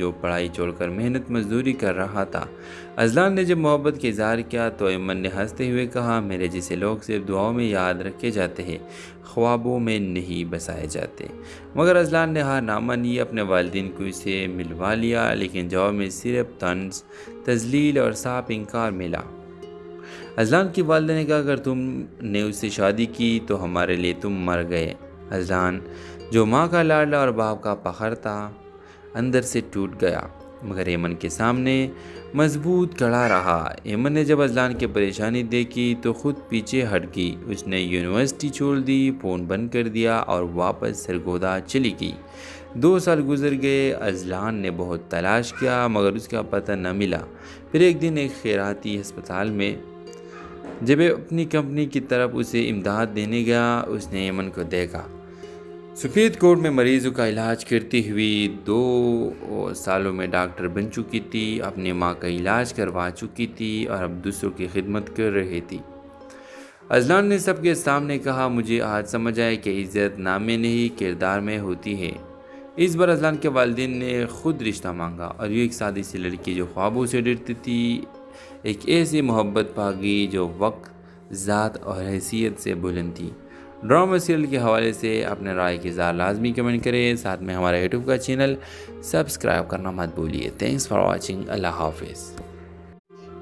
جو پڑھائی چھوڑ کر محنت مزدوری کر رہا تھا۔ اذلان نے جب محبت کا اظہار کیا تو ایمن نے ہنستے ہوئے کہا، میرے جیسے لوگ صرف دعاؤں میں یاد رکھے جاتے ہیں، خوابوں میں نہیں بسائے جاتے۔ مگر اذلان نے ہار نہ مانی، اپنے والدین کو اسے ملوا لیا، لیکن جواب میں صرف طنز، تذلیل اور صاف انکار ملا۔ اذلان کی والدہ نے کہا، اگر تم نے اس سے شادی کی تو ہمارے لیے تم مر گئے۔ اذلان جو ماں کا لاڈلا اور باپ کا فخر تھا، اندر سے ٹوٹ گیا، مگر ایمن کے سامنے مضبوط کھڑا رہا۔ ایمن نے جب اذلان کی پریشانی دیکھی تو خود پیچھے ہٹ گئی۔ اس نے یونیورسٹی چھوڑ دی، فون بند کر دیا اور واپس سرگودا چلی گئی۔ 2 سال گزر گئے، اذلان نے بہت تلاش کیا مگر اس کا پتہ نہ ملا۔ پھر ایک دن ایک خیراتی ہسپتال میں جب اپنی کمپنی کی طرف اسے امداد دینے گیا، اس نے ایمن کو دیکھا۔ سفید کوٹ میں مریضوں کا علاج کرتی ہوئی 2 سالوں میں ڈاکٹر بن چکی تھی، اپنی ماں کا علاج کروا چکی تھی اور اب دوسروں کی خدمت کر رہی تھی۔ اذلان نے سب کے سامنے کہا، مجھے آج سمجھ آیا کہ عزت نام میں نہیں کردار میں ہوتی ہے۔ اس بار اذلان کے والدین نے خود رشتہ مانگا، اور یہ ایک سادی سی لڑکی جو خوابوں سے ڈرتی تھی، ایک ایسی محبت پا گئی جو وقت، ذات اور حیثیت سے بلند تھی۔ ڈرامہ سیریل کے حوالے سے اپنے رائے کی اظہار لازمی کمنٹ کریں، ساتھ میں ہمارا یوٹیوب کا چینل سبسکرائب کرنا مت بھولیے۔ تھینکس فار واچنگ، اللہ حافظ۔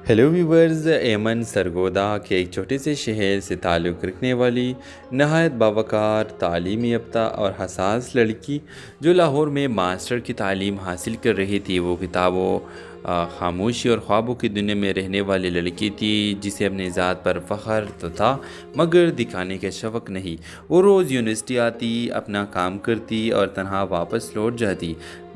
ہیلو ویورز، ایمن سرگودا کے ایک چھوٹے سے شہر سے تعلق رکھنے والی نہایت باوقار، تعلیم یافتہ اور حساس لڑکی جو لاہور میں ماسٹر کی تعلیم حاصل کر رہی تھی، وہ کتابوں، خاموشی اور خوابوں کی دنیا میں رہنے والی لڑکی تھی، جسے اپنی ذات پر فخر تو تھا مگر دکھانے کا شوق نہیں۔ وہ روز یونیورسٹی آتی، اپنا کام کرتی اور تنہا واپس لوٹ جاتی،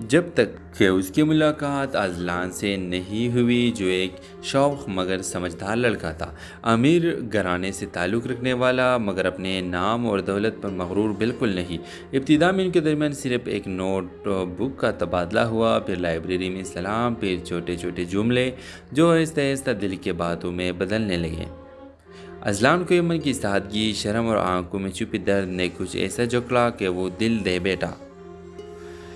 جب تک کہ اس کی ملاقات اذلان سے نہیں ہوئی، جو ایک شوخ مگر سمجھدار لڑکا تھا، امیر گھرانے سے تعلق رکھنے والا مگر اپنے نام اور دولت پر مغرور بالکل نہیں۔ ابتدا میں ان کے درمیان صرف ایک نوٹ بک کا تبادلہ ہوا، پھر لائبریری میں سلام، پھر چھوٹے چھوٹے جملے جو آہستہ آہستہ دل کے باتوں میں بدلنے لگے۔ اذلان کو ایمن کی سادگی، شرم اور آنکھوں میں چھپی درد نے کچھ ایسا جکڑا کہ وہ دل دے بیٹھا۔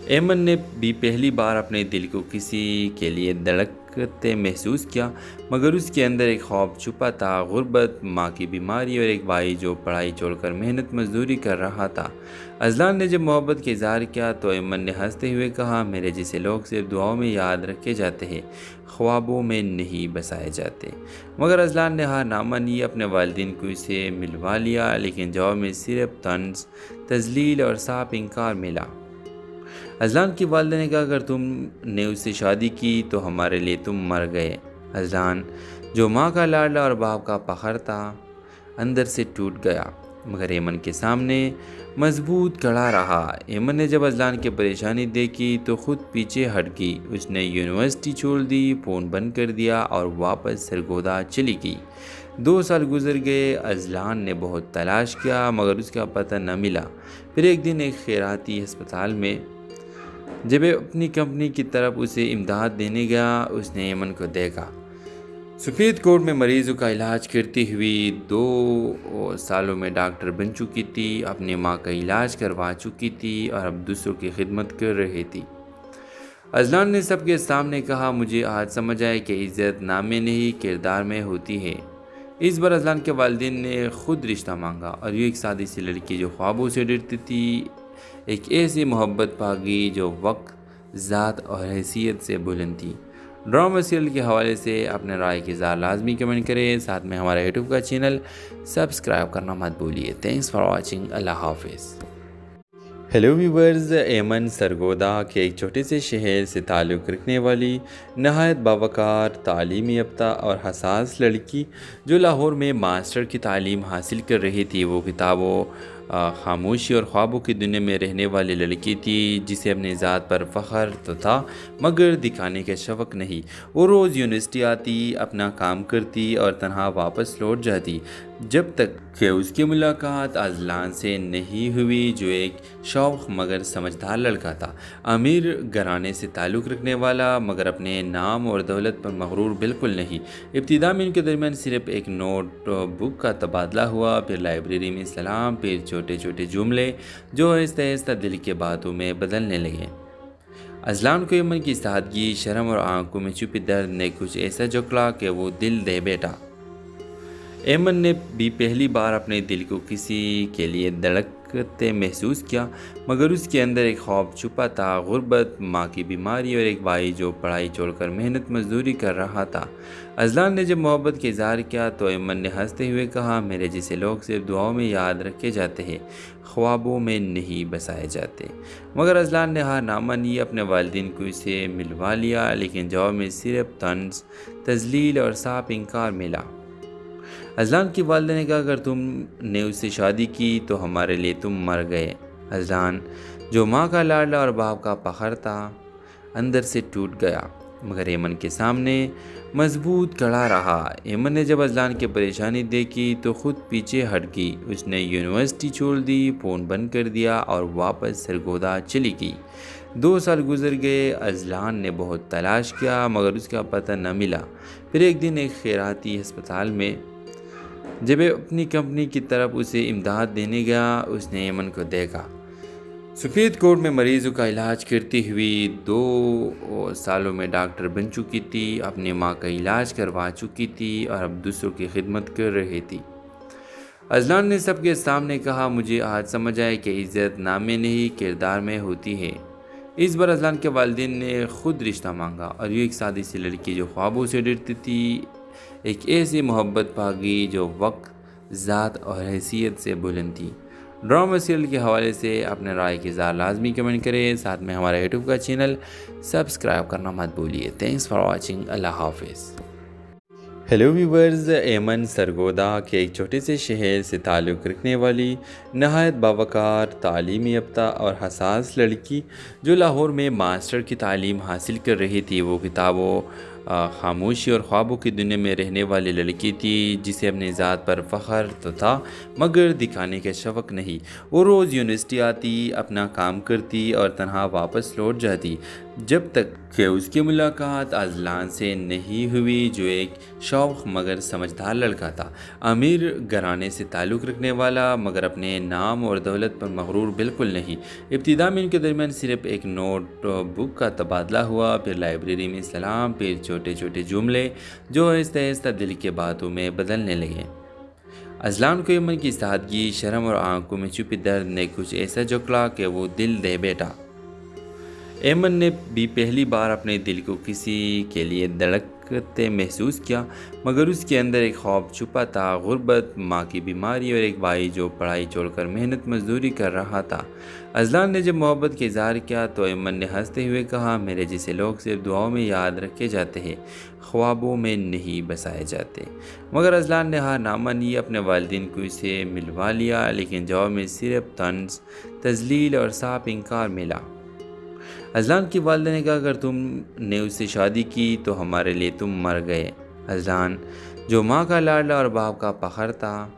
ایمن نے بھی پہلی بار اپنے دل کو کسی کے لیے دھڑکتے محسوس کیا، مگر اس کے اندر ایک خوف چھپا تھا، غربت، ماں کی بیماری اور ایک بھائی جو پڑھائی چھوڑ کر محنت مزدوری کر رہا تھا۔ اذلان نے جب محبت کا اظہار کیا تو ایمن نے ہنستے ہوئے کہا، میرے جیسے لوگ صرف دعاؤں میں یاد رکھے جاتے ہیں، خوابوں میں نہیں بسائے جاتے۔ مگر اذلان نے ہار نہ مانی، اپنے والدین کو اسے ملوا لیا، لیکن جواب میں صرف طنز، تذلیل اور صاف انکار ملا۔ اذلان کی والدہ نے کہا، اگر تم نے اس سے شادی کی تو ہمارے لیے تم مر گئے۔ اذلان جو ماں کا لاڈلا اور باپ کا فخر تھا، اندر سے ٹوٹ گیا، مگر ایمن کے سامنے مضبوط کھڑا رہا۔ ایمن نے جب اذلان کی پریشانی دیکھی تو خود پیچھے ہٹ گئی۔ اس نے یونیورسٹی چھوڑ دی، فون بند کر دیا اور واپس سرگودا چلی گئی۔ 2 سال گزر گئے، اذلان نے بہت تلاش کیا مگر اس کا پتہ نہ ملا۔ پھر ایک دن ایک خیراتی ہسپتال میں جب اپنی کمپنی کی طرف اسے امداد دینے گیا، اس نے ایمن کو دیکھا۔ سفید کوٹ میں مریضوں کا علاج کرتی ہوئی 2 سالوں میں ڈاکٹر بن چکی تھی، اپنی ماں کا علاج کروا چکی تھی اور اب دوسروں کی خدمت کر رہی تھی۔ اذلان نے سب کے سامنے کہا، مجھے آج سمجھ آیا کہ عزت نام میں نہیں کردار میں ہوتی ہے۔ اس بار اذلان کے والدین نے خود رشتہ مانگا، اور یہ ایک سادی سی لڑکی جو خوابوں سے ڈرتی تھی، ایک ایسی محبت پا گئی جو وقت، ذات اور حیثیت سے بلند تھی۔ ڈرامہ سیریل کے حوالے سے اپنے رائے کی اظہار لازمی کمنٹ کریں، ساتھ میں ہمارا یوٹیوب کا چینل سبسکرائب کرنا مت بھولیے۔ تھینکس فار واچنگ، اللہ حافظ۔ ہیلو ویورز، ایمن سرگودا کے ایک چھوٹے سے شہر سے تعلق رکھنے والی نہایت باوقار، تعلیم یافتہ اور حساس لڑکی جو لاہور میں ماسٹر کی تعلیم حاصل کر رہی تھی، وہ کتابوں، خاموشی اور خوابوں کی دنیا میں رہنے والی لڑکی تھی، جسے اپنی ذات پر فخر تو تھا مگر دکھانے کا شوق نہیں۔ وہ روز یونیورسٹی آتی، اپنا کام کرتی اور تنہا واپس لوٹ جاتی، جب تک کہ اس کی ملاقات اذلان سے نہیں ہوئی، جو ایک شوخ مگر سمجھدار لڑکا تھا، امیر گھرانے سے تعلق رکھنے والا مگر اپنے نام اور دولت پر مغرور بالکل نہیں۔ ابتدا میں ان کے درمیان صرف ایک نوٹ بک کا تبادلہ ہوا، پھر لائبریری میں سلام، پھر چھوٹے چھوٹے جملے جو آہستہ آہستہ دل کے باتوں میں بدلنے لگے۔ اذلان کو یمن کی سادگی، شرم اور آنکھوں میں چھپے درد نے کچھ ایسا جھکلا کہ وہ دل دے بیٹھا۔ ایمن نے بھی پہلی بار اپنے دل کو کسی کے لیے دھڑکتے محسوس کیا، مگر اس کے اندر ایک خوف چھپا تھا، غربت، ماں کی بیماری اور ایک بھائی جو پڑھائی چھوڑ کر محنت مزدوری کر رہا تھا۔ اذلان نے جب محبت کا اظہار کیا تو ایمن نے ہنستے ہوئے کہا، میرے جیسے لوگ صرف دعاؤں میں یاد رکھے جاتے ہیں، خوابوں میں نہیں بسائے جاتے۔ مگر اذلان نے ہار نہ مانی، اپنے والدین کو اسے ملوا لیا، لیکن جواب میں صرف طنز، تذلیل اور صاف انکار ملا۔ اذلان کی والدہ نے کہا، اگر تم نے اس سے شادی کی تو ہمارے لیے تم مر گئے۔ اذلان، جو ماں کا لاڈلا اور باپ کا فخر تھا، اندر سے ٹوٹ گیا، مگر ایمن کے سامنے مضبوط کھڑا رہا۔ ایمن نے جب اذلان کی پریشانی دیکھی تو خود پیچھے ہٹ گئی۔ اس نے یونیورسٹی چھوڑ دی، فون بند کر دیا اور واپس سرگودا چلی گئی۔ 2 سال گزر گئے، اذلان نے بہت تلاش کیا مگر اس کا پتہ نہ ملا۔ پھر ایک دن ایک خیراتی ہسپتال میں جب اپنی کمپنی کی طرف اسے امداد دینے گیا، اس نے ایمن کو دیکھا۔ سفید کوٹ میں مریضوں کا علاج کرتی ہوئی 2 سالوں میں ڈاکٹر بن چکی تھی، اپنی ماں کا علاج کروا چکی تھی اور اب دوسروں کی خدمت کر رہی تھی۔ اذلان نے سب کے سامنے کہا، مجھے آج سمجھ آیا کہ عزت نام میں نہیں کردار میں ہوتی ہے۔ اس بار اذلان کے والدین نے خود رشتہ مانگا اور یہ ایک سادی سی لڑکی جو خوابوں سے ڈرتی تھی، ایک ایسی محبت پا گئی جو وقت، ذات اور حیثیت سے بلند تھی۔ ڈرامہ سیریل کے حوالے سے اپنے رائے کی اظہار لازمی کمنٹ کریں، ساتھ میں ہمارا یوٹیوب کا چینل سبسکرائب کرنا مت بھولیے۔ تھینکس فار واچنگ، اللہ حافظ۔ ہیلو ویورز، ایمن سرگودا کے ایک چھوٹے سے شہر سے تعلق رکھنے والی نہایت باوقار، تعلیم یافتہ اور حساس لڑکی جو لاہور میں ماسٹر کی تعلیم حاصل کر رہی تھی، وہ کتابوں، خاموشی اور خوابوں کی دنیا میں رہنے والی لڑکی تھی جسے اپنی ذات پر فخر تو تھا مگر دکھانے کا شوق نہیں۔ وہ روز یونیورسٹی آتی، اپنا کام کرتی اور تنہا واپس لوٹ جاتی، جب تک کہ اس کی ملاقات اذلان سے نہیں ہوئی جو ایک شوخ مگر سمجھدار لڑکا تھا، امیر گھرانے سے تعلق رکھنے والا مگر اپنے نام اور دولت پر مغرور بالکل نہیں۔ ابتدا میں ان کے درمیان صرف ایک نوٹ بک کا تبادلہ ہوا، پھر لائبریری میں سلام، پھر چھوٹے چھوٹے جملے جو آہستہ آہستہ دل کے باتوں میں بدلنے لگے۔ اذلان کو ایمن کی سادگی، شرم اور آنکھوں میں چھپے درد نے کچھ ایسا جھکلا کہ وہ دل دے بیٹھا۔ ایمن نے بھی پہلی بار اپنے دل کو کسی کے لیے دھڑکتے محسوس کیا، مگر اس کے اندر ایک خوف چھپا تھا، غربت، ماں کی بیماری اور ایک بھائی جو پڑھائی چھوڑ کر محنت مزدوری کر رہا تھا۔ اذلان نے جب محبت کا اظہار کیا تو ایمن نے ہنستے ہوئے کہا، میرے جیسے لوگ صرف دعاؤں میں یاد رکھے جاتے ہیں، خوابوں میں نہیں بسائے جاتے۔ مگر اذلان نے ہار نہ مانی، اپنے والدین کو اسے ملوا لیا، لیکن جواب میں صرف طنز، تذلیل اور صاف انکار ملا۔ اذلان کی والدہ نے کہا، اگر تم نے اس سے شادی کی تو ہمارے لیے تم مر گئے۔ اذلان، جو ماں کا لاڈلا اور باپ کا فخر تھا،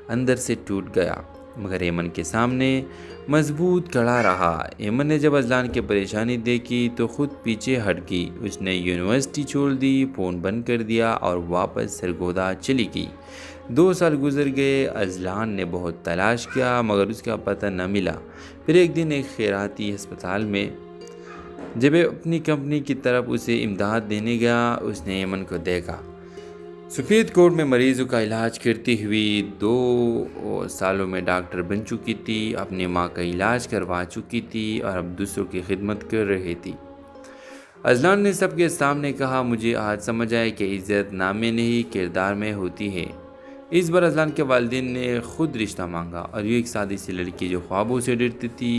اندر سے ٹوٹ گیا، مگر ایمن کے سامنے مضبوط کھڑا رہا۔ ایمن نے جب اذلان کی پریشانی دیکھی تو خود پیچھے ہٹ گئی۔ اس نے یونیورسٹی چھوڑ دی، فون بند کر دیا اور واپس سرگودا چلی گئی۔ 2 سال گزر گئے، اذلان نے بہت تلاش کیا مگر اس کا پتہ نہ ملا۔ پھر ایک دن ایک خیراتی ہسپتال میں جب اپنی کمپنی کی طرف اسے امداد دینے گیا، اس نے ایمن کو دیکھا۔ سفید کوٹ میں مریضوں کا علاج کرتی ہوئی 2 سالوں میں ڈاکٹر بن چکی تھی، اپنی ماں کا علاج کروا چکی تھی اور اب دوسروں کی خدمت کر رہی تھی۔ اذلان نے سب کے سامنے کہا، مجھے آج سمجھ آیا کہ عزت نام میں نہیں کردار میں ہوتی ہے۔ اس بار اذلان کے والدین نے خود رشتہ مانگا اور یہ ایک سادی سی لڑکی جو خوابوں سے ڈرتی تھی،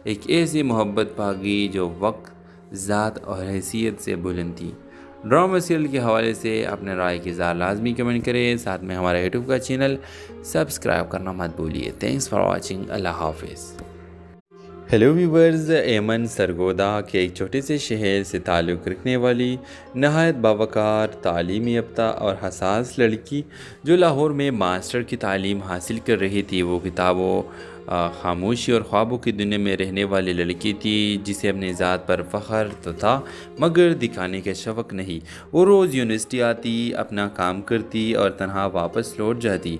ایک ایسی محبت پا گئی جو وقت، ذات اور حیثیت سے بلند تھی۔ ڈرامہ سیریل کے حوالے سے اپنے رائے کی اظہار لازمی کمنٹ کریں، ساتھ میں ہمارا یوٹیوب کا چینل سبسکرائب کرنا مت بھولیے۔ تھینکس فار واچنگ، اللہ حافظ۔ ہیلو ویورز، ایمن سرگودا کے ایک چھوٹے سے شہر سے تعلق رکھنے والی نہایت باوقار، تعلیم یافتہ اور حساس لڑکی جو لاہور میں ماسٹر کی تعلیم حاصل کر رہی تھی، وہ کتابوں، خاموشی اور خوابوں کی دنیا میں رہنے والی لڑکی تھی جسے اپنی ذات پر فخر تو تھا مگر دکھانے کا شوق نہیں۔ وہ روز یونیورسٹی آتی، اپنا کام کرتی اور تنہا واپس لوٹ جاتی،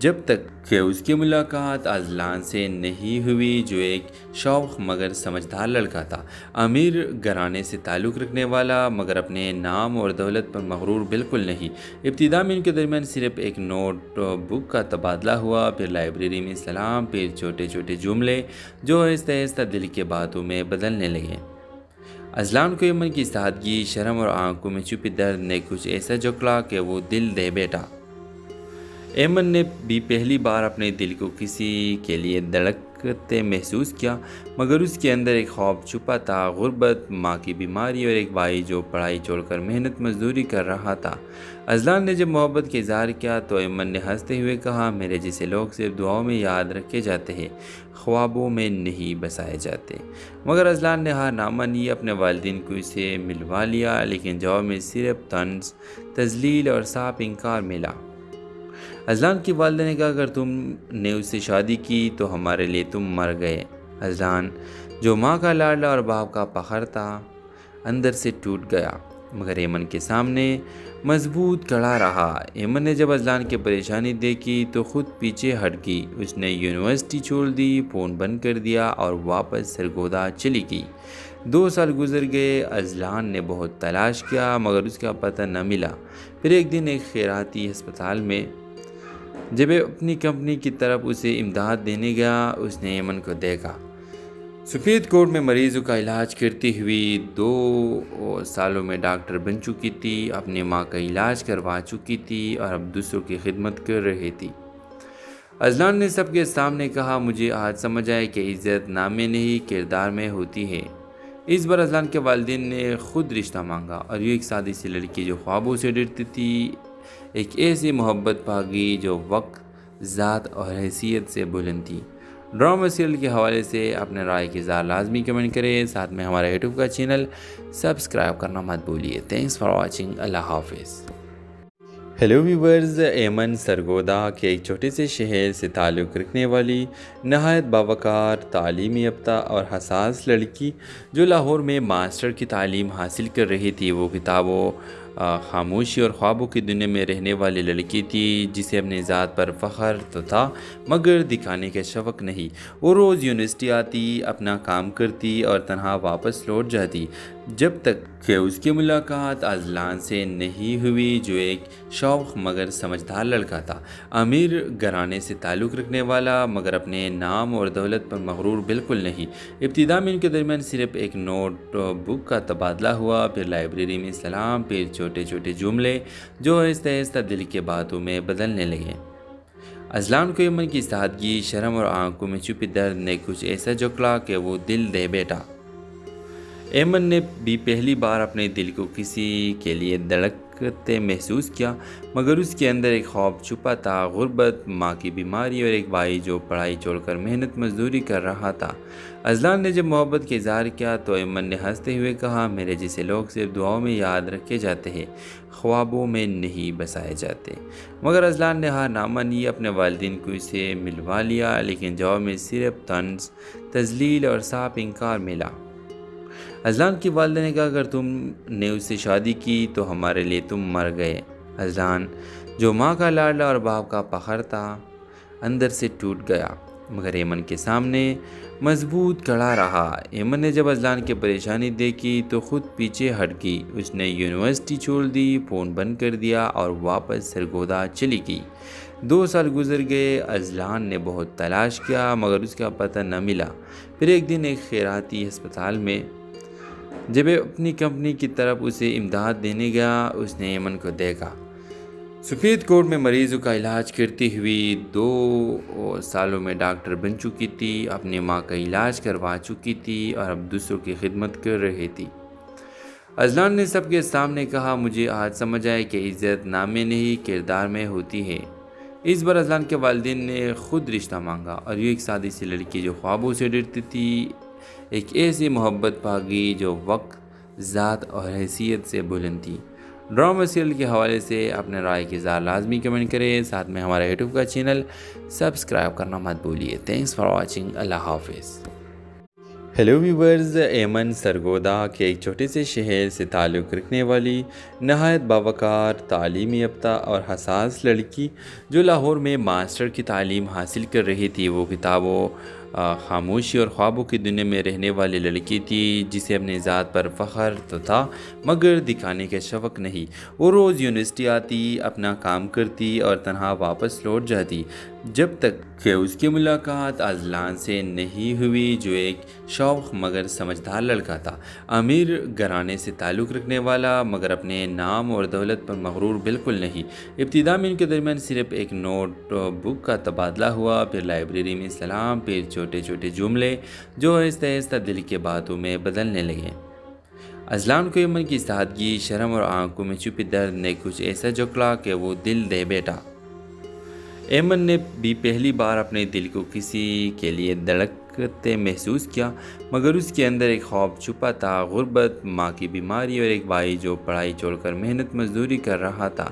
جب تک کہ اس کی ملاقات اذلان سے نہیں ہوئی، جو ایک شوق مگر سمجھدار لڑکا تھا، امیر گھرانے سے تعلق رکھنے والا مگر اپنے نام اور دولت پر مغرور بالکل نہیں۔ ابتدا میں ان کے درمیان صرف ایک نوٹ بک کا تبادلہ ہوا، پھر لائبریری میں سلام، پھر چھوٹے چھوٹے جملے جو آہستہ آہستہ دل کے باتوں میں بدلنے لگے۔ اذلان کو ایمن کی سادگی، شرم اور آنکھوں میں چھپی درد نے کچھ ایسا جکڑا کہ وہ دل دے بیٹھا۔ ایمن نے بھی پہلی بار اپنے دل کو کسی کے لیے دھڑکتے محسوس کیا، مگر اس کے اندر ایک خوف چھپا تھا، غربت، ماں کی بیماری اور ایک بھائی جو پڑھائی چھوڑ کر محنت مزدوری کر رہا تھا۔ اذلان نے جب محبت کا اظہار کیا تو ایمن نے ہنستے ہوئے کہا، میرے جیسے لوگ صرف دعاؤں میں یاد رکھے جاتے ہیں، خوابوں میں نہیں بسائے جاتے۔ مگر اذلان نے ہار نہ مانی، اپنے والدین کو اسے ملوا لیا، لیکن جواب میں صرف طنز، تذلیل اور صاف انکار ملا۔ اذلان کی والدہ نے کہا، اگر تم نے اس سے شادی کی تو ہمارے لیے تم مر گئے۔ اذلان، جو ماں کا لاڈلا اور باپ کا فخر تھا، اندر سے ٹوٹ گیا، مگر ایمن کے سامنے مضبوط کھڑا رہا۔ ایمن نے جب اذلان کی پریشانی دیکھی تو خود پیچھے ہٹ گئی، اس نے یونیورسٹی چھوڑ دی، فون بند کر دیا اور واپس سرگودا چلی گئی۔ 2 سال گزر گئے، اذلان نے بہت تلاش کیا مگر اس کا پتہ نہ ملا۔ پھر ایک دن ایک خیراتی ہسپتال میں جب اپنی کمپنی کی طرف اسے امداد دینے گیا، اس نے ایمن کو دیکھا۔ سفید کوٹ میں مریضوں کا علاج کرتی ہوئی 2 سالوں میں ڈاکٹر بن چکی تھی، اپنی ماں کا علاج کروا چکی تھی اور اب دوسروں کی خدمت کر رہی تھی۔ اذلان نے سب کے سامنے کہا، مجھے آج سمجھ آئے کہ عزت نام میں نہیں کردار میں ہوتی ہے۔ اس بار اذلان کے والدین نے خود رشتہ مانگا، اور یہ ایک سادی سی لڑکی جو خوابوں سے ڈرتی تھی، ایک ایسی محبت پاگی جو وقت، ذات اور حیثیت سے بلند تھی۔ ڈرامہ سیریل کے حوالے سے اپنے رائے کی اظہار لازمی کمنٹ کریں، ساتھ میں ہمارا یوٹیوب کا چینل سبسکرائب کرنا مت بھولیے۔ تھینکس فار واچنگ، اللہ حافظ۔ ہیلو ویورز، ایمن سرگودا کے ایک چھوٹے سے شہر سے تعلق رکھنے والی نہایت باوقار، تعلیم یافتہ اور حساس لڑکی جو لاہور میں ماسٹر کی تعلیم حاصل کر رہی تھی، وہ کتابوں، خاموشی اور خوابوں کی دنیا میں رہنے والی لڑکی تھی جسے اپنی ذات پر فخر تو تھا مگر دکھانے کا شوق نہیں۔ وہ روز یونیورسٹی آتی، اپنا کام کرتی اور تنہا واپس لوٹ جاتی، جب تک کہ اس کی ملاقات اذلان سے نہیں ہوئی، جو ایک شوق مگر سمجھدار لڑکا تھا، امیر گھرانے سے تعلق رکھنے والا مگر اپنے نام اور دولت پر مغرور بالکل نہیں۔ ابتدا میں ان کے درمیان صرف ایک نوٹ بک کا تبادلہ ہوا، پھر لائبریری میں سلام، پھر چھوٹے چھوٹے جملے جو آہستہ آہستہ دل کے باتوں میں بدلنے لگے۔ اذلان کو ایمن کی سادگی، شرم اور آنکھوں میں چھپی درد نے کچھ ایسا جکڑا کہ وہ دل دے بیٹھا۔ ایمن نے بھی پہلی بار اپنے دل کو کسی کے لیے دھڑکتے محسوس کیا، مگر اس کے اندر ایک خوف چھپا تھا، غربت، ماں کی بیماری اور ایک بھائی جو پڑھائی چھوڑ کر محنت مزدوری کر رہا تھا۔ اذلان نے جب محبت کا اظہار کیا تو ایمن نے ہنستے ہوئے کہا، میرے جیسے لوگ صرف دعاؤں میں یاد رکھے جاتے ہیں، خوابوں میں نہیں بسائے جاتے۔ مگر اذلان نے ہار نہ مانی، اپنے والدین کو اسے ملوا لیا، لیکن جواب میں صرف طنز، تذلیل اور صاف انکار ملا۔ اذلان کی والدہ نے کہا، اگر تم نے اس سے شادی کی تو ہمارے لیے تم مر گئے۔ اذلان، جو ماں کا لاڈلا اور باپ کا فخر تھا، اندر سے ٹوٹ گیا، مگر ایمن کے سامنے مضبوط کھڑا رہا۔ ایمن نے جب اذلان کی پریشانی دیکھی تو خود پیچھے ہٹ گئی، اس نے یونیورسٹی چھوڑ دی، فون بند کر دیا اور واپس سرگودا چلی گئی۔ 2 سال گزر گئے، اذلان نے بہت تلاش کیا مگر اس کا پتہ نہ ملا۔ پھر ایک دن ایک خیراتی ہسپتال میں جب اپنی کمپنی کی طرف اسے امداد دینے گیا، اس نے ایمن کو دیکھا۔ سفید کوٹ میں مریضوں کا علاج کرتی ہوئی 2 سالوں میں ڈاکٹر بن چکی تھی، اپنی ماں کا علاج کروا چکی تھی اور اب دوسروں کی خدمت کر رہی تھی۔ اذلان نے سب کے سامنے کہا، مجھے آج سمجھ آئے کہ عزت نام میں نہیں کردار میں ہوتی ہے۔ اس بار اذلان کے والدین نے خود رشتہ مانگا، اور یہ ایک سادی سی لڑکی جو خوابوں سے ڈرتی تھی، ایک ایسی محبت پاگی جو وقت، ذات اور حیثیت سے بلند تھی۔ ڈرامہ سیریل کے حوالے سے اپنے رائے کی اظہار لازمی کمنٹ کریں، ساتھ میں ہمارا یوٹیوب کا چینل سبسکرائب کرنا مت بھولیے۔ تھینکس فار واچنگ، اللہ حافظ۔ ہیلو ویورز، ایمن سرگودا کے ایک چھوٹے سے شہر سے تعلق رکھنے والی نہایت باوقار، تعلیم یافتہ اور حساس لڑکی جو لاہور میں ماسٹر کی تعلیم حاصل کر رہی تھی، وہ کتابوں، خاموشی اور خوابوں کی دنیا میں رہنے والی لڑکی تھی جسے اپنی ذات پر فخر تو تھا مگر دکھانے کا شوق نہیں۔ وہ روز یونیورسٹی آتی، اپنا کام کرتی اور تنہا واپس لوٹ جاتی، جب تک کہ اس کی ملاقات اذلان سے نہیں ہوئی جو ایک شوق مگر سمجھدار لڑکا تھا، امیر گھرانے سے تعلق رکھنے والا مگر اپنے نام اور دولت پر مغرور بالکل نہیں۔ ابتدا میں ان کے درمیان صرف ایک نوٹ بک کا تبادلہ ہوا، پھر لائبریری میں سلام، پھر چھوٹے چھوٹے جملے جو آہستہ آہستہ دل کے باتوں میں بدلنے لگے۔ اذلان کو ایمن کی سادگی، شرم اور آنکھوں میں چھپے درد نے کچھ ایسا جھکلا کہ وہ دل دے بیٹھا۔ ایمن نے بھی پہلی بار اپنے دل کو کسی کے لیے دھڑکتے محسوس کیا، مگر اس کے اندر ایک خوف چھپا تھا، غربت، ماں کی بیماری اور ایک بھائی جو پڑھائی چھوڑ کر محنت مزدوری کر رہا تھا۔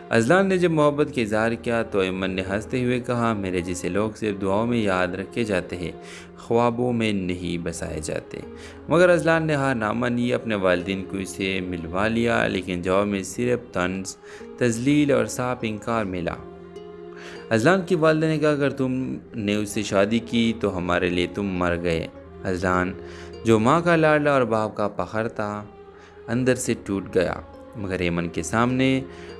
اذلان نے جب محبت کا اظہار کیا تو ایمن نے ہنستے ہوئے کہا، میرے جیسے لوگ صرف دعاؤں میں یاد رکھے جاتے ہیں، خوابوں میں نہیں بسائے جاتے۔ مگر اذلان نے ہار نہ مانی، اپنے والدین کو اسے ملوا لیا، لیکن جواب میں صرف طنز، تذلیل اور صاف انکار ملا۔ اذلان کی والدہ نے کہا، اگر تم نے اس سے شادی کی تو ہمارے لیے تم مر گئے۔ اذلان جو ماں کا لاڈلا اور باپ کا فخر تھا، اندر سے ٹوٹ گیا، مگر ایمن کے سامنے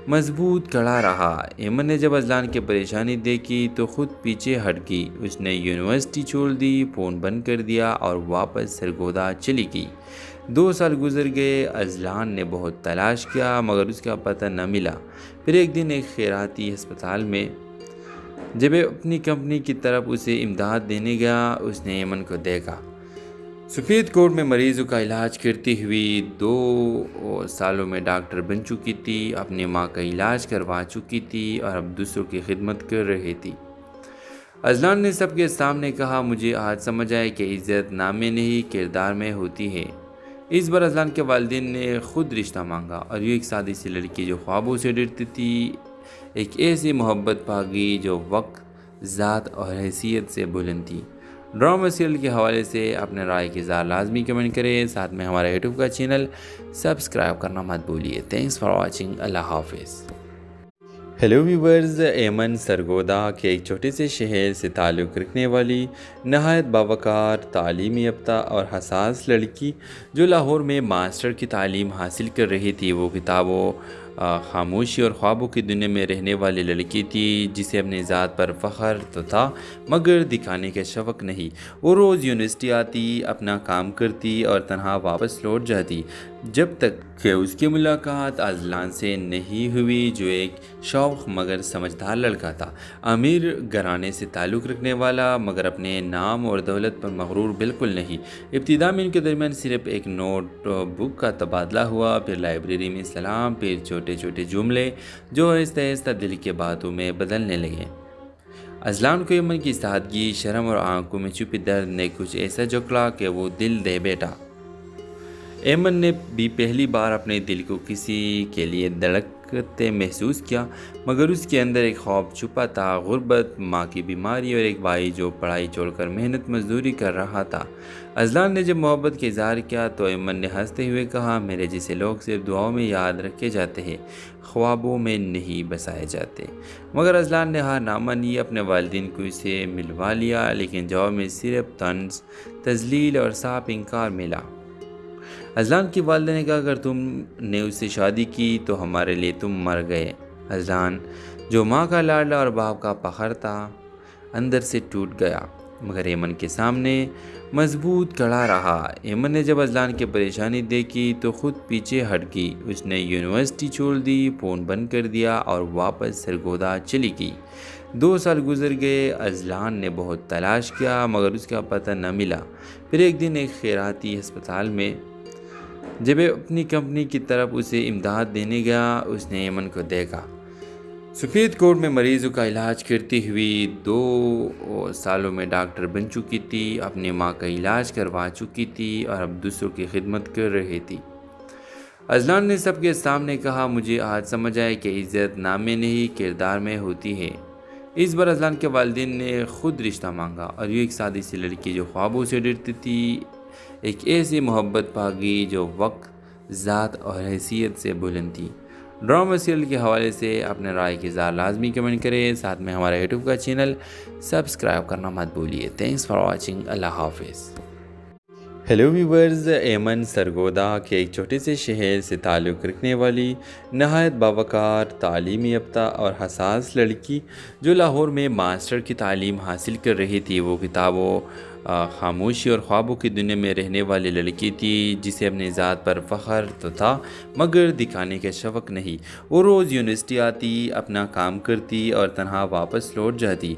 مضبوط کھڑا رہا۔ ایمن نے جب اذلان کی پریشانی دیکھی تو خود پیچھے ہٹ گئی، اس نے یونیورسٹی چھوڑ دی، فون بند کر دیا اور واپس سرگودا چلی گئی۔ 2 سال گزر گئے، اذلان نے بہت تلاش کیا مگر اس کا پتہ نہ ملا۔ پھر ایک دن ایک خیراتی ہسپتال میں جب اپنی کمپنی کی طرف اسے امداد دینے گیا، اس نے ایمن کو دیکھا۔ سفید کوٹ میں مریضوں کا علاج کرتی ہوئی 2 سالوں میں ڈاکٹر بن چکی تھی، اپنی ماں کا علاج کروا چکی تھی اور اب دوسروں کی خدمت کر رہی تھی۔ اذلان نے سب کے سامنے کہا، مجھے آج سمجھ آیا کہ عزت نام میں نہیں کردار میں ہوتی ہے۔ اس بار اذلان کے والدین نے خود رشتہ مانگا اور یہ ایک سادی سی لڑکی جو خوابوں سے ڈرتی تھی، ایک ایسی محبت پا گئی جو وقت، ذات اور حیثیت سے بلند تھی۔ ڈرامہ سیریل کے حوالے سے اپنے رائے کی اظہار لازمی کمنٹ کریں، ساتھ میں ہمارا یوٹیوب کا چینل سبسکرائب کرنا مت بھولیے۔ تھینکس فار واچنگ، اللہ حافظ۔ ہیلو ویورز، ایمن سرگودا کے ایک چھوٹے سے شہر سے تعلق رکھنے والی نہایت باوقار، تعلیم یافتہ اور حساس لڑکی جو لاہور میں ماسٹر کی تعلیم حاصل کر رہی تھی، وہ کتابوں، خاموشی اور خوابوں کی دنیا میں رہنے والی لڑکی تھی جسے اپنی ذات پر فخر تو تھا مگر دکھانے کا شوق نہیں۔ وہ روز یونیورسٹی آتی، اپنا کام کرتی اور تنہا واپس لوٹ جاتی، جب تک کہ اس کی ملاقات اذلان سے نہیں ہوئی جو ایک شوق مگر سمجھدار لڑکا تھا، امیر گھرانے سے تعلق رکھنے والا مگر اپنے نام اور دولت پر مغرور بالکل نہیں۔ ابتدا میں ان کے درمیان صرف ایک نوٹ بک کا تبادلہ ہوا، پھر لائبریری میں سلام، پھر چھوٹے چھوٹے جملے جو آہستہ آہستہ دل کے باتوں میں بدلنے لگے۔ اذلان کو ایمن کی سادگی، شرم اور آنکھوں میں چھپے درد نے کچھ ایسا جھکلا کہ وہ دل دے بیٹھا۔ ایمن نے بھی پہلی بار اپنے دل کو کسی کے لیے دھڑکتے محسوس کیا، مگر اس کے اندر ایک خوف چھپا تھا، غربت، ماں کی بیماری اور ایک بھائی جو پڑھائی چھوڑ کر محنت مزدوری کر رہا تھا۔ اذلان نے جب محبت کا اظہار کیا تو ایمن نے ہنستے ہوئے کہا، میرے جیسے لوگ صرف دعاؤں میں یاد رکھے جاتے ہیں، خوابوں میں نہیں بسائے جاتے۔ مگر اذلان نے ہار نہ مانی، اپنے والدین کو اسے ملوا لیا، لیکن جواب میں صرف طنز، تذلیل اور صاف انکار ملا۔ اذلان کی والدہ نے کہا، اگر تم نے اس سے شادی کی تو ہمارے لیے تم مر گئے۔ اذلان جو ماں کا لاڈلا اور باپ کا فخر تھا، اندر سے ٹوٹ گیا، مگر ایمن کے سامنے مضبوط کھڑا رہا۔ ایمن نے جب اذلان کی پریشانی دیکھی تو خود پیچھے ہٹ گئی، اس نے یونیورسٹی چھوڑ دی، فون بند کر دیا اور واپس سرگودا چلی گئی۔ 2 سال گزر گئے، اذلان نے بہت تلاش کیا مگر اس کا پتہ نہ ملا۔ پھر ایک دن ایک خیراتی ہسپتال میں جب اپنی کمپنی کی طرف اسے امداد دینے گیا، اس نے ایمن کو دیکھا۔ سفید کوٹ میں مریضوں کا علاج کرتی ہوئی 2 سالوں میں ڈاکٹر بن چکی تھی، اپنی ماں کا علاج کروا چکی تھی اور اب دوسروں کی خدمت کر رہی تھی۔ اذلان نے سب کے سامنے کہا، مجھے آج سمجھ آئے کہ عزت نام میں نہیں کردار میں ہوتی ہے۔ اس بار اذلان کے والدین نے خود رشتہ مانگا، اور یہ ایک سادی سی لڑکی جو خوابوں سے ڈرتی تھی، ایک ایسی محبت پاگی جو وقت، ذات اور حیثیت سے بلند تھی۔ ڈرامہ سیریل کے حوالے سے اپنے رائے کی اظہار لازمی کمنٹ کریں، ساتھ میں ہمارا یوٹیوب کا چینل سبسکرائب کرنا مت بھولیے۔ تھینکس فار واچنگ، اللہ حافظ۔ ہیلو ویورز، ایمن سرگودا کے ایک چھوٹے سے شہر سے تعلق رکھنے والی نہایت باوقار، تعلیم یافتہ اور حساس لڑکی جو لاہور میں ماسٹر کی تعلیم حاصل کر رہی تھی، وہ کتابوں، خاموشی اور خوابوں کی دنیا میں رہنے والی لڑکی تھی، جسے اپنی ذات پر فخر تو تھا مگر دکھانے کا شوق نہیں۔ وہ روز یونیورسٹی آتی، اپنا کام کرتی اور تنہا واپس لوٹ جاتی،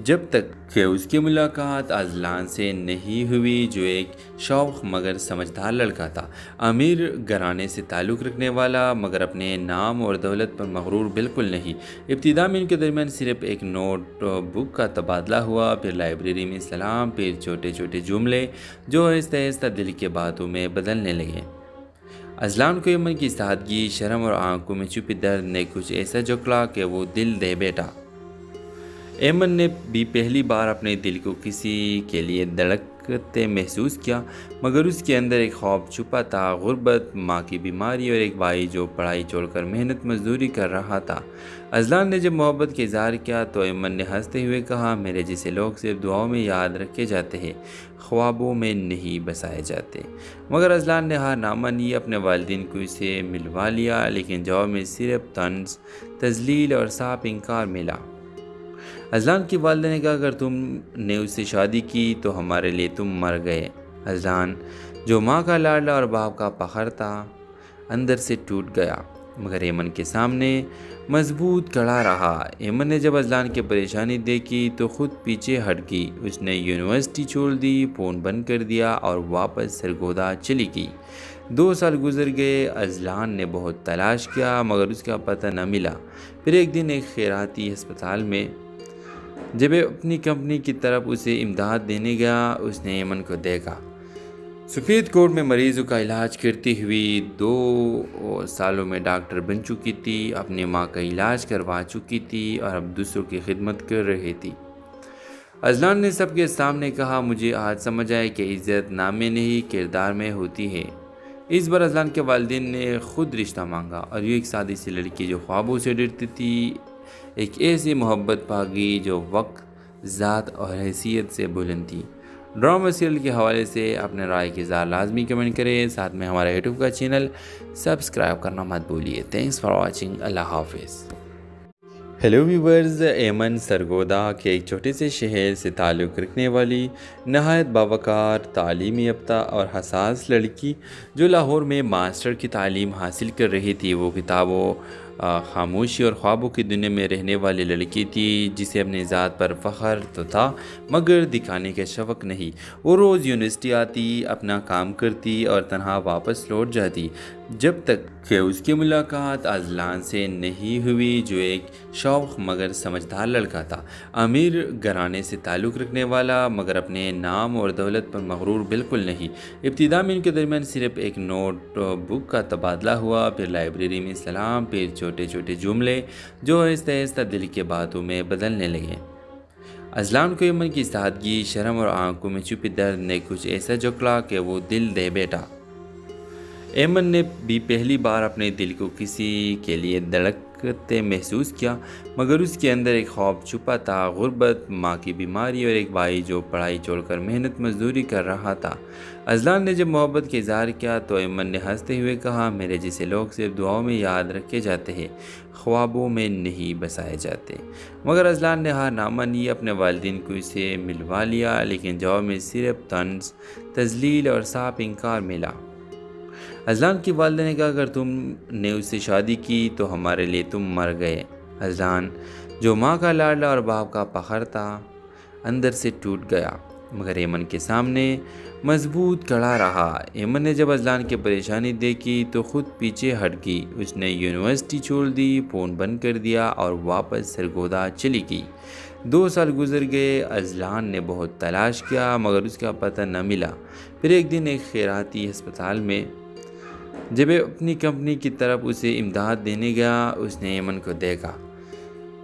جب تک کہ اس کی ملاقات اذلان سے نہیں ہوئی، جو ایک شوخ مگر سمجھدار لڑکا تھا، امیر گھرانے سے تعلق رکھنے والا مگر اپنے نام اور دولت پر مغرور بالکل نہیں۔ ابتدا میں ان کے درمیان صرف ایک نوٹ بک کا تبادلہ ہوا، پھر لائبریری میں سلام، پھر چھوٹے چھوٹے جملے جو آہستہ آہستہ دل کے باتوں میں بدلنے لگے۔ اذلان کو ایمن کی سادگی، شرم اور آنکھوں میں چھپی درد نے کچھ ایسا جکڑا کہ وہ دل دے بیٹھا۔ ایمن نے بھی پہلی بار اپنے دل کو کسی کے لیے دھڑکتے محسوس کیا، مگر اس کے اندر ایک خوف چھپا تھا، غربت، ماں کی بیماری اور ایک بھائی جو پڑھائی چھوڑ کر محنت مزدوری کر رہا تھا۔ اذلان نے جب محبت کا اظہار کیا تو ایمن نے ہنستے ہوئے کہا، میرے جیسے لوگ صرف دعاؤں میں یاد رکھے جاتے ہیں، خوابوں میں نہیں بسائے جاتے۔ مگر اذلان نے ہار نہ مانی، اپنے والدین کو اسے ملوا لیا، لیکن جواب میں صرف طنز، تذلیل اور صاف انکار ملا۔ اذلان کی والدہ نے کہا، اگر تم نے اس سے شادی کی تو ہمارے لیے تم مر گئے۔ اذلان، جو ماں کا لاڈلا اور باپ کا فخر تھا، اندر سے ٹوٹ گیا، مگر ایمن کے سامنے مضبوط کھڑا رہا۔ ایمن نے جب اذلان کی پریشانی دیکھی تو خود پیچھے ہٹ گئی، اس نے یونیورسٹی چھوڑ دی، فون بند کر دیا اور واپس سرگودا چلی گئی۔ 2 سال گزر گئے، اذلان نے بہت تلاش کیا مگر اس کا پتہ نہ ملا۔ پھر ایک دن ایک خیراتی ہسپتال میں جب اپنی کمپنی کی طرف اسے امداد دینے گیا، اس نے ایمن کو دیکھا۔ سفید کوٹ میں مریضوں کا علاج کرتی ہوئی 2 سالوں میں ڈاکٹر بن چکی تھی، اپنی ماں کا علاج کروا چکی تھی اور اب دوسروں کی خدمت کر رہی تھی۔ اذلان نے سب کے سامنے کہا، مجھے آج سمجھ آئے کہ عزت نام میں نہیں کردار میں ہوتی ہے۔ اس بار اذلان کے والدین نے خود رشتہ مانگا، اور یہ ایک سادی سی لڑکی جو خوابوں سے ڈرتی تھی، ایک ایسی محبت پاگی جو وقت، ذات اور حیثیت سے بلند تھی۔ ڈرامہ سیریل کے حوالے سے اپنے رائے کی اظہار لازمی کمنٹ کریں، ساتھ میں ہمارا یوٹیوب کا چینل سبسکرائب کرنا مت بھولیے۔ تھینکس فار واچنگ، اللہ حافظ۔ ہیلو ویورز، ایمن سرگودا کے ایک چھوٹے سے شہر سے تعلق رکھنے والی نہایت باوقار، تعلیم یافتہ اور حساس لڑکی جو لاہور میں ماسٹر کی تعلیم حاصل کر رہی تھی، وہ کتابوں، خاموشی اور خوابوں کی دنیا میں رہنے والی لڑکی تھی، جسے اپنی ذات پر فخر تو تھا مگر دکھانے کا شوق نہیں۔ وہ روز یونیورسٹی آتی، اپنا کام کرتی اور تنہا واپس لوٹ جاتی، جب تک کہ اس کی ملاقات اذلان سے نہیں ہوئی، جو ایک شوخ مگر سمجھدار لڑکا تھا، امیر گھرانے سے تعلق رکھنے والا مگر اپنے نام اور دولت پر مغرور بالکل نہیں۔ ابتدا میں ان کے درمیان صرف ایک نوٹ بک کا تبادلہ ہوا، پھر لائبریری میں سلام، پھر چھوٹے چھوٹے جملے جو آہستہ آہستہ دل کے باتوں میں بدلنے لگے۔ اذلان کو ایمن کی سادگی، شرم اور آنکھوں میں چھپی درد نے کچھ ایسا جکڑا کہ وہ دل دے بیٹھا۔ ایمن نے بھی پہلی بار اپنے دل کو کسی کے لیے دھڑکتے محسوس کیا، مگر اس کے اندر ایک خوف چھپا تھا، غربت، ماں کی بیماری اور ایک بھائی جو پڑھائی چھوڑ کر محنت مزدوری کر رہا تھا۔ اذلان نے جب محبت کا اظہار کیا تو ایمن نے ہنستے ہوئے کہا، میرے جیسے لوگ صرف دعاؤں میں یاد رکھے جاتے ہیں، خوابوں میں نہیں بسائے جاتے۔ مگر اذلان نے ہار نہ مانی، اپنے والدین کو اسے ملوا لیا، لیکن جواب میں صرف طنز، تذلیل اور صاف انکار ملا۔ اذلان کی والدہ نے کہا، اگر تم نے اس سے شادی کی تو ہمارے لیے تم مر گئے۔ اذلان، جو ماں کا لاڈلا اور باپ کا فخر تھا، اندر سے ٹوٹ گیا، مگر ایمن کے سامنے مضبوط کھڑا رہا۔ ایمن نے جب اذلان کی پریشانی دیکھی تو خود پیچھے ہٹ گئی، اس نے یونیورسٹی چھوڑ دی، فون بند کر دیا اور واپس سرگودا چلی گئی۔ 2 سال گزر گئے، اذلان نے بہت تلاش کیا مگر اس کا پتہ نہ ملا۔ پھر ایک دن ایک خیراتی ہسپتال میں جب وہ اپنی کمپنی کی طرف اسے امداد دینے گیا اس نے ایمن کو دیکھا۔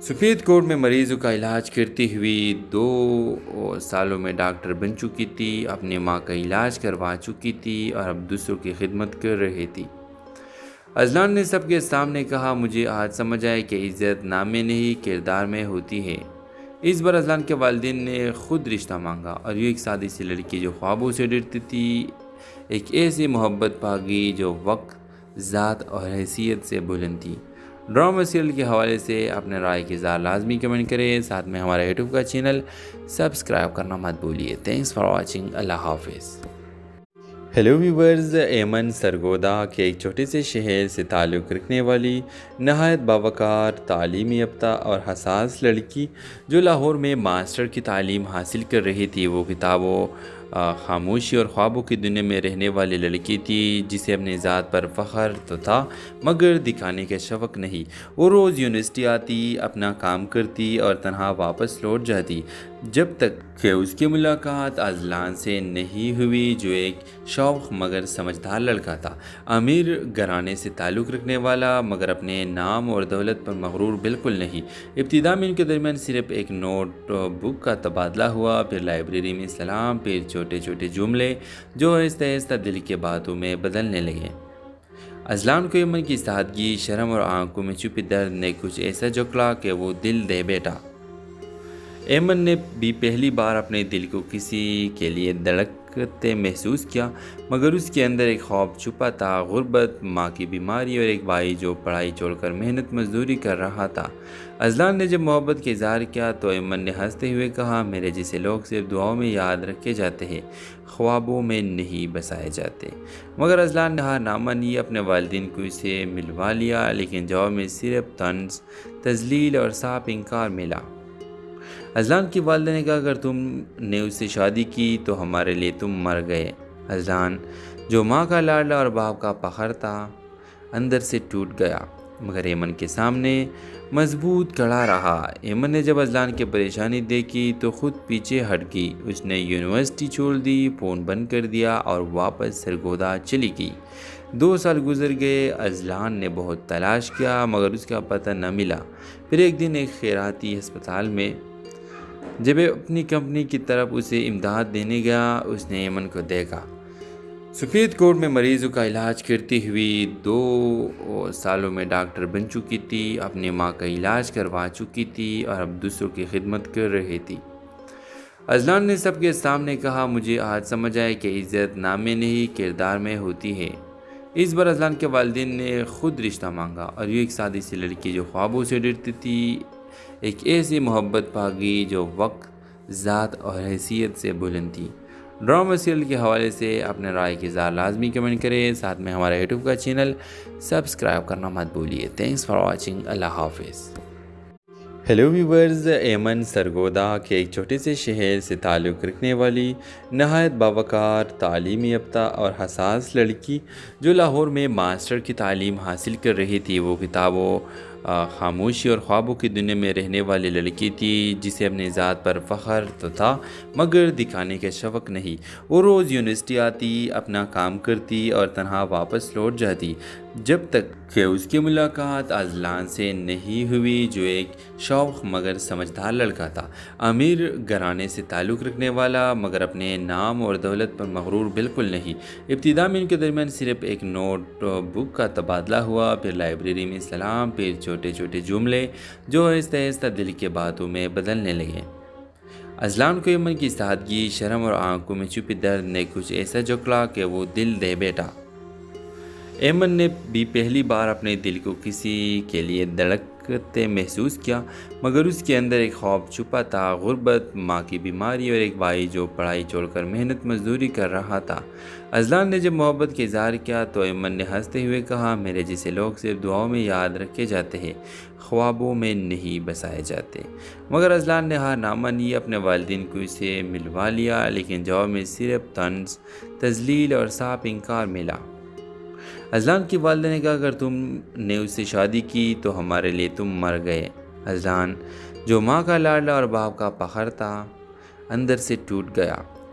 سفید کوٹ میں مریضوں کا علاج کرتی ہوئی 2 سالوں میں ڈاکٹر بن چکی تھی، اپنی ماں کا علاج کروا چکی تھی اور اب دوسروں کی خدمت کر رہی تھی۔ اذلان نے سب کے سامنے کہا، مجھے آج سمجھ آئے کہ عزت نام میں نہیں کردار میں ہوتی ہے۔ اس بار اذلان کے والدین نے خود رشتہ مانگا اور یہ ایک سادی سی لڑکی جو خوابوں سے ڈرتی تھی، ایک ایسی محبت پاگی جو وقت، ذات اور حیثیت سے بلند تھی۔ ڈرامہ سیریل کے حوالے سے اپنے رائے کی اظہار لازمی کمنٹ کریں، ساتھ میں ہمارا یوٹیوب کا چینل سبسکرائب کرنا مت بھولیے۔ تھینکس فار واچنگ، اللہ حافظ۔ ہیلو ویورز، ایمن سرگودا کے ایک چھوٹے سے شہر سے تعلق رکھنے والی نہایت باوقار، تعلیم یافتہ اور حساس لڑکی جو لاہور میں ماسٹر کی تعلیم حاصل کر رہی تھی، وہ کتابوں، خاموشی اور خوابوں کی دنیا میں رہنے والی لڑکی تھی جسے اپنی ذات پر فخر تو تھا مگر دکھانے کا شوق نہیں۔ وہ روز یونیورسٹی آتی، اپنا کام کرتی اور تنہا واپس لوٹ جاتی، جب تک کہ اس کی ملاقات اذلان سے نہیں ہوئی جو ایک شوخ مگر سمجھدار لڑکا تھا، امیر گھرانے سے تعلق رکھنے والا مگر اپنے نام اور دولت پر مغرور بالکل نہیں۔ ابتدا میں ان کے درمیان صرف ایک نوٹ بک کا تبادلہ ہوا، پھر لائبریری میں سلام، پھر چھوٹے چھوٹے جملے جو آہستہ آہستہ دل کے باتوں میں بدلنے لگے۔ اذلان کو ایمن کی سادگی، شرم اور آنکھوں میں چھپی درد نے کچھ ایسا جکڑا کہ وہ دل دے بیٹھا۔ ایمن نے بھی پہلی بار اپنے دل کو کسی کے لیے دھڑکتے محسوس کیا، مگر اس کے اندر ایک خوف چھپا تھا، غربت، ماں کی بیماری اور ایک بھائی جو پڑھائی چھوڑ کر محنت مزدوری کر رہا تھا۔ اذلان نے جب محبت کا اظہار کیا تو ایمن نے ہنستے ہوئے کہا، میرے جیسے لوگ صرف دعاؤں میں یاد رکھے جاتے ہیں، خوابوں میں نہیں بسائے جاتے۔ مگر اذلان نے ہار نہ مانی، اپنے والدین کو اسے ملوا لیا، لیکن جواب میں صرف طنز، تذلیل اور صاف انکار ملا۔ اذلان کی والدہ نے کہا، اگر تم نے اس سے شادی کی تو ہمارے لیے تم مر گئے۔ اذلان جو ماں کا لاڈلا اور باپ کا فخر تھا اندر سے ٹوٹ گیا، مگر ایمن کے سامنے مضبوط کھڑا رہا۔ ایمن نے جب اذلان کی پریشانی دیکھی تو خود پیچھے ہٹ گئی، اس نے یونیورسٹی چھوڑ دی، فون بند کر دیا اور واپس سرگودا چلی گئی۔ 2 سال گزر گئے، اذلان نے بہت تلاش کیا مگر اس کا پتہ نہ ملا۔ پھر ایک دن ایک خیراتی ہسپتال میں جب وہ اپنی کمپنی کی طرف اسے امداد دینے گیا اس نے ایمن کو دیکھا۔ سفید کوٹ میں مریضوں کا علاج کرتی ہوئی 2 سالوں میں ڈاکٹر بن چکی تھی، اپنی ماں کا علاج کروا چکی تھی اور اب دوسروں کی خدمت کر رہی تھی۔ اذلان نے سب کے سامنے کہا، مجھے آج سمجھ آئے کہ عزت نام میں نہیں کردار میں ہوتی ہے۔ اس بار اذلان کے والدین نے خود رشتہ مانگا اور یہ ایک سادی سی لڑکی جو خوابوں سے ڈرتی تھی، ایک ایسی محبت پاگی جو وقت، ذات اور حیثیت سے بلند تھی۔ ڈرامہ سیریل کے حوالے سے اپنے رائے کی اظہار لازمی کمنٹ کریں، ساتھ میں ہمارا یوٹیوب کا چینل سبسکرائب کرنا مت بھولیے۔ تھینکس فار واچنگ، اللہ حافظ۔ ہیلو ویورز، ایمن سرگودا کے ایک چھوٹے سے شہر سے تعلق رکھنے والی نہایت باوقار، تعلیم یافتہ اور حساس لڑکی جو لاہور میں ماسٹر کی تعلیم حاصل کر رہی تھی، وہ کتابوں، خاموشی اور خوابوں کی دنیا میں رہنے والی لڑکی تھی جسے اپنی ذات پر فخر تو تھا مگر دکھانے کا شوق نہیں۔ وہ روز یونیورسٹی آتی، اپنا کام کرتی اور تنہا واپس لوٹ جاتی، جب تک کہ اس کی ملاقات اذلان سے نہیں ہوئی جو ایک شوخ مگر سمجھدار لڑکا تھا، امیر گھرانے سے تعلق رکھنے والا مگر اپنے نام اور دولت پر مغرور بالکل نہیں۔ ابتدا میں ان کے درمیان صرف ایک نوٹ بک کا تبادلہ ہوا، پھر لائبریری میں سلام، پھر چھوٹے چھوٹے جملے جو آہستہ آہستہ دل کے باتوں میں بدلنے لگے۔ اذلان کو ایمن کی سادگی، شرم اور آنکھوں میں چھپی درد نے کچھ ایسا جکڑا کہ وہ دل دے بیٹھا۔ ایمن نے بھی پہلی بار اپنے دل کو کسی کے لیے دھڑکتے محسوس کیا، مگر اس کے اندر ایک خوف چھپا تھا، غربت، ماں کی بیماری اور ایک بھائی جو پڑھائی چھوڑ کر محنت مزدوری کر رہا تھا۔ اذلان نے جب محبت کا اظہار کیا تو ایمن نے ہنستے ہوئے کہا، میرے جیسے لوگ صرف دعاؤں میں یاد رکھے جاتے ہیں، خوابوں میں نہیں بسائے جاتے۔ مگر اذلان نے ہار نہ مانی، اپنے والدین کو اسے ملوا لیا، لیکن جواب میں صرف طنز، تذلیل اور صاف انکار ملا۔ اذلان کی والدہ نے کہا، اگر تم نے اس سے شادی کی تو ہمارے لیے تم مر گئے۔ اذلان جو ماں کا لاڈلا اور باپ کا فخر تھا اندر سے ٹوٹ گیا،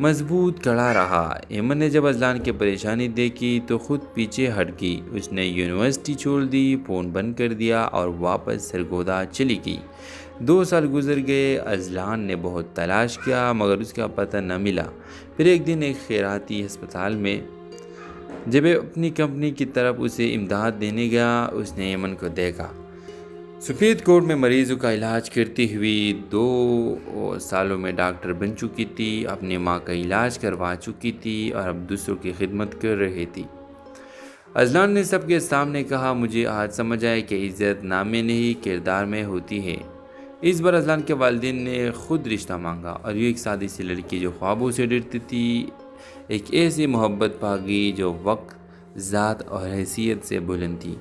مضبوط کھڑا رہا۔ ایمن نے جب اذلان کی پریشانی دیکھی تو خود پیچھے ہٹ گئی۔ اس نے یونیورسٹی چھوڑ دی، فون بند کر دیا اور واپس سرگودا چلی گئی۔ 2 سال گزر گئے، اذلان نے بہت تلاش کیا مگر اس کا پتہ نہ ملا۔ پھر ایک دن ایک خیراتی ہسپتال میں جب اپنی کمپنی کی طرف اسے امداد دینے گیا، اس نے ایمن کو دیکھا۔ سفید کوٹ میں مریضوں کا علاج کرتی ہوئی 2 سالوں میں ڈاکٹر بن چکی تھی، اپنی ماں کا علاج کروا چکی تھی اور اب دوسروں کی خدمت کر رہی تھی۔ اذلان نے سب کے سامنے کہا، مجھے آج سمجھ آئے کہ عزت نام میں نہیں کردار میں ہوتی ہے۔ اس بار اذلان کے والدین نے خود رشتہ مانگا اور یہ ایک سادی سی لڑکی جو خوابوں سے ڈرتی تھی، ایک ایسی محبت پا گئی جو وقت، ذات اور حیثیت سے بلند تھی۔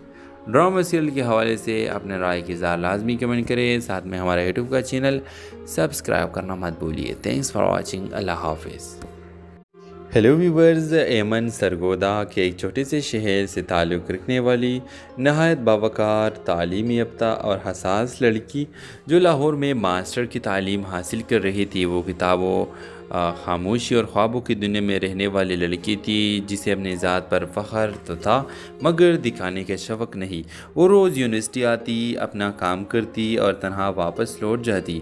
ڈرامہ سیریل کے حوالے سے اپنے رائے کی اظہار لازمی کمنٹ کریں، ساتھ میں ہمارا یوٹیوب کا چینل سبسکرائب کرنا مت بھولیے۔ تھینکس فار واچنگ، اللہ حافظ۔ ہیلو ویورز، ایمن سرگودا کے ایک چھوٹے سے شہر سے تعلق رکھنے والی نہایت باوقار، تعلیم یافتہ اور حساس لڑکی جو لاہور میں ماسٹر کی تعلیم حاصل کر رہی تھی، وہ کتابوں، خاموشی اور خوابوں کی دنیا میں رہنے والی لڑکی تھی جسے اپنی ذات پر فخر تو تھا مگر دکھانے کا شوق نہیں۔ وہ روز یونیورسٹی آتی، اپنا کام کرتی اور تنہا واپس لوٹ جاتی،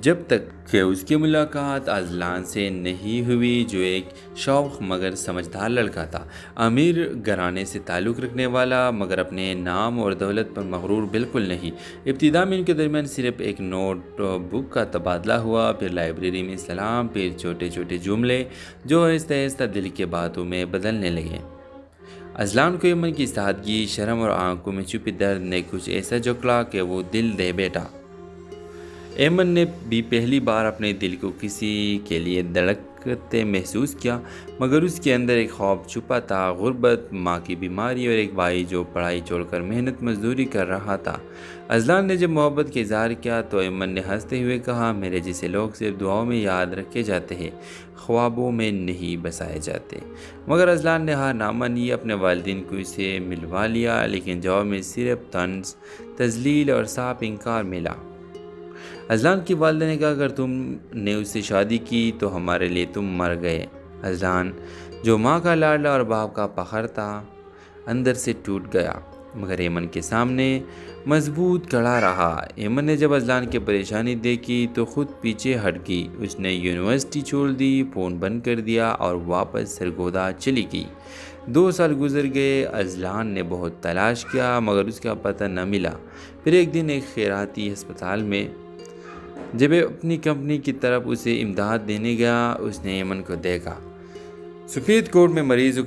جب تک کہ اس کی ملاقات اذلان سے نہیں ہوئی جو ایک شوخ مگر سمجھدار لڑکا تھا، امیر گھرانے سے تعلق رکھنے والا مگر اپنے نام اور دولت پر مغرور بالکل نہیں۔ ابتدا میں ان کے درمیان صرف ایک نوٹ بک کا تبادلہ ہوا، پھر لائبریری میں سلام، پھر چھوٹے چھوٹے جملے جو آہستہ آہستہ دل کے باتوں میں بدلنے لگے۔ اذلان کو ایمن کی سادگی، شرم اور آنکھوں میں چھپے درد نے کچھ ایسا جکڑا کہ وہ دل دے بیٹھا۔ ایمن نے بھی پہلی بار اپنے دل کو کسی کے لیے دھڑکتے محسوس کیا، مگر اس کے اندر ایک خوف چھپا تھا، غربت، ماں کی بیماری اور ایک بھائی جو پڑھائی چھوڑ کر محنت مزدوری کر رہا تھا۔ اذلان نے جب محبت کا اظہار کیا تو ایمن نے ہنستے ہوئے کہا، میرے جیسے لوگ صرف دعاؤں میں یاد رکھے جاتے ہیں، خوابوں میں نہیں بسائے جاتے۔ مگر اذلان نے ہار نہ مانی، اپنے والدین کو اسے ملوا لیا، لیکن جواب میں صرف طنز، تذلیل اور صاف انکار ملا۔ اذلان کی والدہ نے کہا، اگر تم نے اس سے شادی کی تو ہمارے لیے تم مر گئے۔ اذلان جو ماں کا لاڈلا اور باپ کا فخر تھا، اندر سے ٹوٹ گیا، مگر ایمن کے سامنے مضبوط کھڑا رہا۔ ایمن نے جب اذلان کی پریشانی دیکھی تو خود پیچھے ہٹ گئی۔ اس نے یونیورسٹی چھوڑ دی، فون بند کر دیا اور واپس سرگودا چلی گئی۔ 2 سال گزر گئے، اذلان نے بہت تلاش کیا مگر اس کا پتہ نہ ملا۔ پھر ایک دن ایک خیراتی ہسپتال میں جب اپنی کمپنی کی طرف اسے امداد دینے گیا، اس نے ایمن کو دیکھا۔ سفید کوٹ میں مریضوں